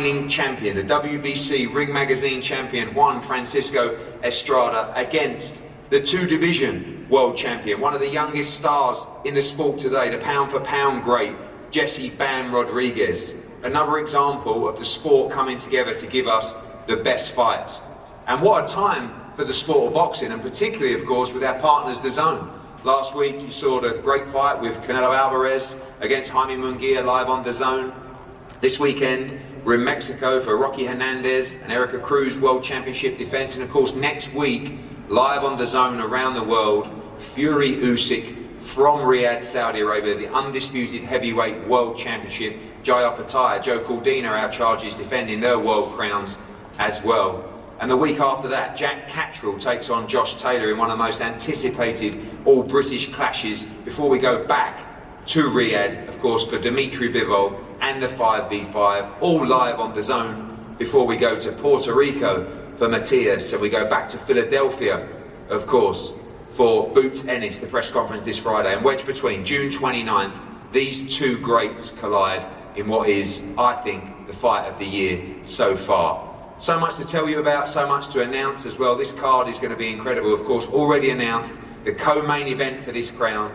reigning champion, the WBC Ring Magazine champion Juan Estrada, against the two-division world champion, one of the youngest stars in the sport today, the pound-for-pound great, Jesse "Bam" Rodriguez. Another example of the sport coming together to give us the best fights. And what a time for the sport of boxing, and particularly, of course, with our partners, DAZN. Last week you saw the great fight with Canelo Alvarez against Jaime Munguia live on DAZN. This weekend we're in Mexico for Rocky Hernandez and Erica Cruz World Championship defense, and of course next week live on DAZN around the world, Fury Usyk from Riyadh, Saudi Arabia, the undisputed heavyweight world championship. Jaya Pattaya, Joe Cordina, our charges, defending their world crowns as well. And the week after that, Jack Catterall takes on Josh Taylor in one of the most anticipated all-British clashes before we go back to Riyadh, of course, for Dimitri Bivol and the 5v5, all live on DAZN, before we go to Puerto Rico for Matias, and we go back to Philadelphia, of course, for Boots Ennis, the press conference this Friday. And wedged between June 29th, these two greats collide in what is, I think, the fight of the year so far. So much to tell you about, so much to announce as well. This card is going to be incredible. Of course, already announced the co-main event for this card,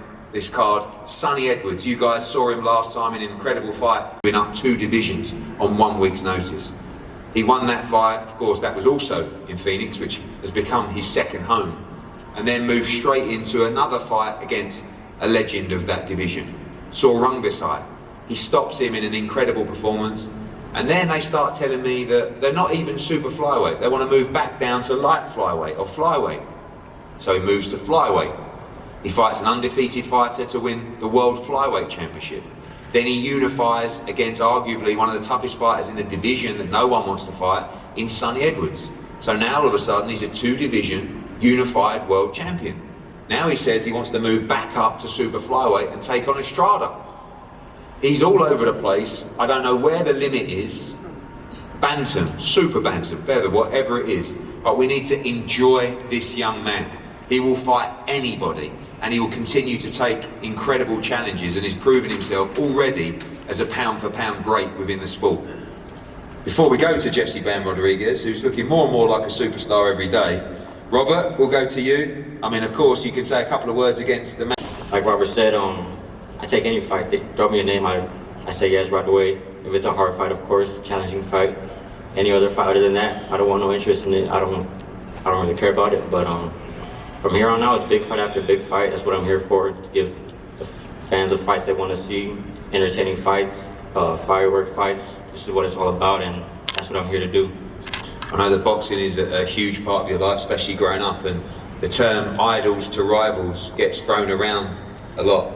Sonny Edwards. You guys saw him last time in an incredible fight, been up 2 divisions on 1 week's notice. He won that fight, of course, that was also in Phoenix, which has become his second home, and then moved straight into another fight against a legend of that division, Saw Rungvisai. He stops him in an incredible performance. And then they start telling me that they're not even super flyweight. They want to move back down to light flyweight or flyweight. So he moves to flyweight. He fights an undefeated fighter to win the World Flyweight Championship. Then he unifies against arguably one of the toughest fighters in the division that no one wants to fight, in Sonny Edwards. So now all of a sudden he's a 2-division unified world champion. Now he says he wants to move back up to super flyweight and take on Estrada. He's all over the place. I don't know where the limit is. Bantam, super bantam, feather, whatever it is. But we need to enjoy this young man. He will fight anybody, and he will continue to take incredible challenges, and he's proven himself already as a pound-for-pound great within the sport. Before we go to Jesse "Bam" Rodriguez, who's looking more and more like a superstar every day, Robert, we'll go to you. I mean, of course, you can say a couple of words against the man. Like Robert said, I take any fight. They throw me a name, I say yes right away. If it's a hard fight, of course, challenging fight. Any other fight other than that, I don't want no interest in it. I don't really care about it. But from here on out, it's big fight after big fight. That's what I'm here for, to give the fans of fights they want to see, entertaining fights, firework fights. This is what it's all about, and that's what I'm here to do. I know that boxing is a huge part of your life, especially growing up, and the term idols to rivals gets thrown around a lot.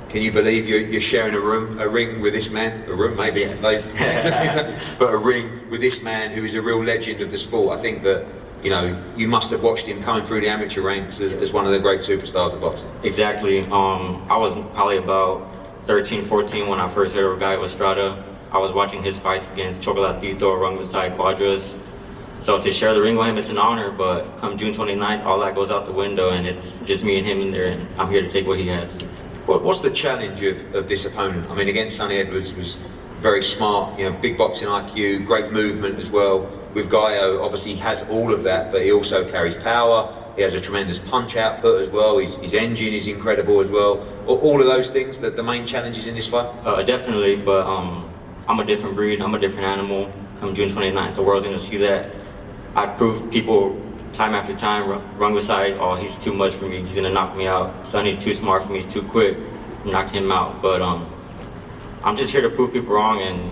Can you believe you're sharing a ring with this man? A room, maybe, but a ring with this man who is a real legend of the sport. I think that, you know, you must have watched him coming through the amateur ranks as one of the great superstars of boxing. Exactly. I was probably about 13, 14 when I first heard of a guy, Estrada. I was watching his fights against Chocolatito, Rungvisai, Quadras. So to share the ring with him, it's an honor, but come June 29th, all that goes out the window, and it's just me and him in there, and I'm here to take what he has. What's the challenge of this opponent? I mean, against Sonny Edwards was very smart, you know, big boxing IQ, great movement as well. With Gaio, obviously he has all of that, but he also carries power. He has a tremendous punch output as well. His engine is incredible as well. All of those things, the main challenges in this fight? Definitely, but I'm a different breed, I'm a different animal. Come June 29th, the world's gonna see that. I prove people time after time, Rungvisai, oh, he's too much for me, he's gonna knock me out. Sonny's too smart for me, he's too quick, knock him out. But I'm just here to prove people wrong, and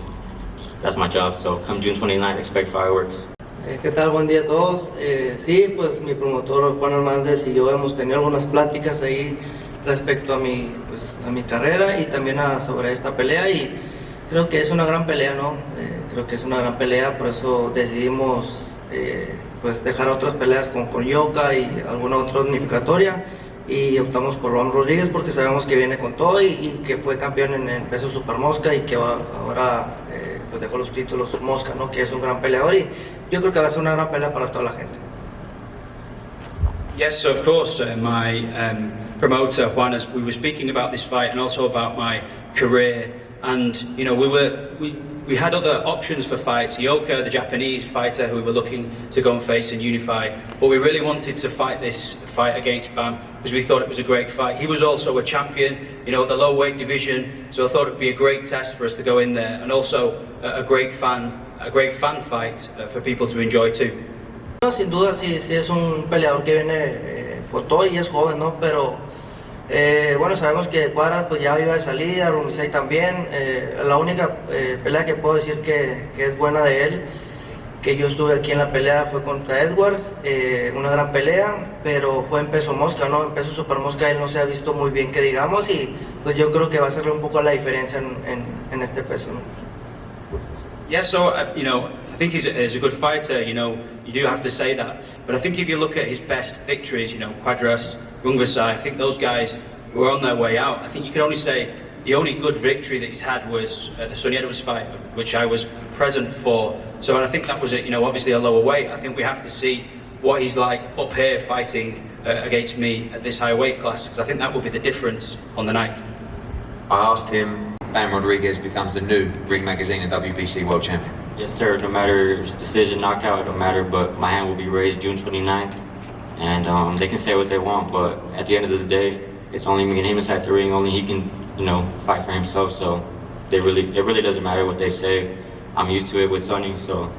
that's my job. So come June 29th, expect fireworks. ¿Qué tal? Buen día a todos. Sí, pues mi promotor Juan Hernández y yo hemos tenido algunas pláticas ahí respecto a mi carrera y también sobre esta pelea, y creo que es una gran pelea, ¿no? Creo que es una gran pelea, por eso decidimos pues dejar otras peleas con Yoka y alguna otra unificatoria, y optamos por Juan Rodríguez porque sabemos que viene con todo y que fue campeón en el peso super mosca, y que ahora pues dejó los títulos mosca, ¿no? Que es un gran peleador, y yo creo que va a ser una gran pelea para toda la gente. Yes, so of course, my promoter Juan, as we were speaking about this fight and also about my career, and you know, we we had other options for fights. Ioka, the Japanese fighter who we were looking to go and face and unify, but we really wanted to fight this fight against Bam because we thought it was a great fight. He was also a champion, you know, at the low weight division, so I thought it would be a great test for us to go in there, and also a great fan fight for people to enjoy too. Sin duda sí es un peleador que viene por todo y es joven, ¿no? Pero bueno, sabemos que Cuadras pues ya iba de salida, Rumisei también. La única pelea que puedo decir que es buena de él, que yo estuve aquí en la pelea, fue contra Edwards, una gran pelea, pero fue en peso mosca, ¿no? En peso super mosca él no se ha visto muy bien, que digamos, y pues yo creo que va a hacerle un poco la diferencia en este peso, ¿no? Yeah, so, you know, I think he's a good fighter, you know, you do have to say that. But I think if you look at his best victories, you know, Quadras, Rungvisai, I think those guys were on their way out. I think you can only say the only good victory that he's had was the Sonny Edwards fight, which I was present for. So I think that was, you know, obviously a lower weight. I think we have to see what he's like up here fighting against me at this high weight class, because I think that will be the difference on the night. I asked him, Bam Rodriguez becomes the new Ring Magazine and WBC World Champion. Yes, sir. No matter if it's decision, knockout, it don't matter. But my hand will be raised June 29th, and they can say what they want. But at the end of the day, it's only me and him inside the ring. Only he can, you know, fight for himself. So it really doesn't matter what they say. I'm used to it with Sonny. So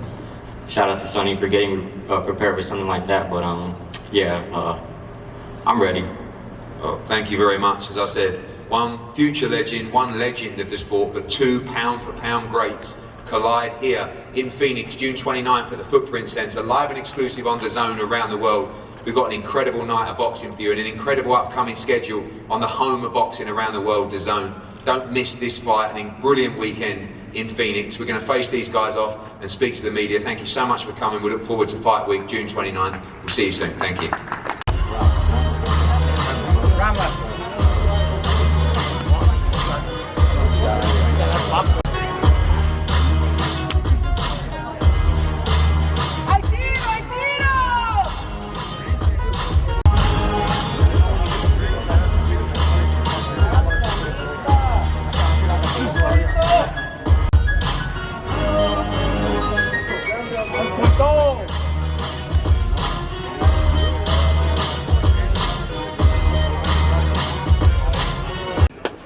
shout out to Sonny for getting prepared for something like that. But yeah, I'm ready. Thank you very much. As I said, one future legend, one legend of the sport, but two pound-for-pound greats collide here in Phoenix, June 29th at the Footprint Centre, live and exclusive on DAZN around the world. We've got an incredible night of boxing for you and an incredible upcoming schedule on the home of boxing around the world, DAZN. Don't miss this fight, a brilliant weekend in Phoenix. We're going to face these guys off and speak to the media. Thank you so much for coming. We look forward to Fight Week, June 29th. We'll see you soon. Thank you.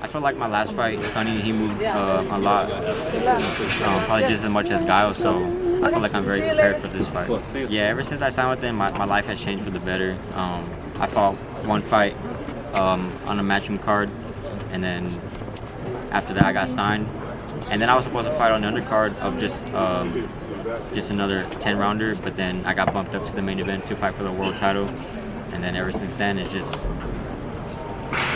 I feel like my last fight, Sonny, he moved a lot, probably just as much as Guile, so I feel like I'm very prepared for this fight. Yeah, ever since I signed with him, my life has changed for the better. I fought one fight on a matchroom card, and then after that I got signed. And then I was supposed to fight on the undercard of just another 10-rounder, but then I got bumped up to the main event to fight for the world title. And then ever since then, it's just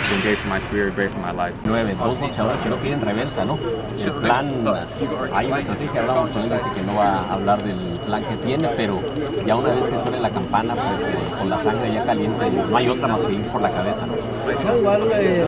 been great for my career, great for my life. 9, 2 boxeadores que no quieren reversa, ¿no? El plan, hay una estrategia, hablamos con él, dice que no va a hablar del plan que tiene, pero ya una vez que suene la campana, pues con la sangre ya caliente, no hay otra más que ir por la cabeza, ¿no? No, igual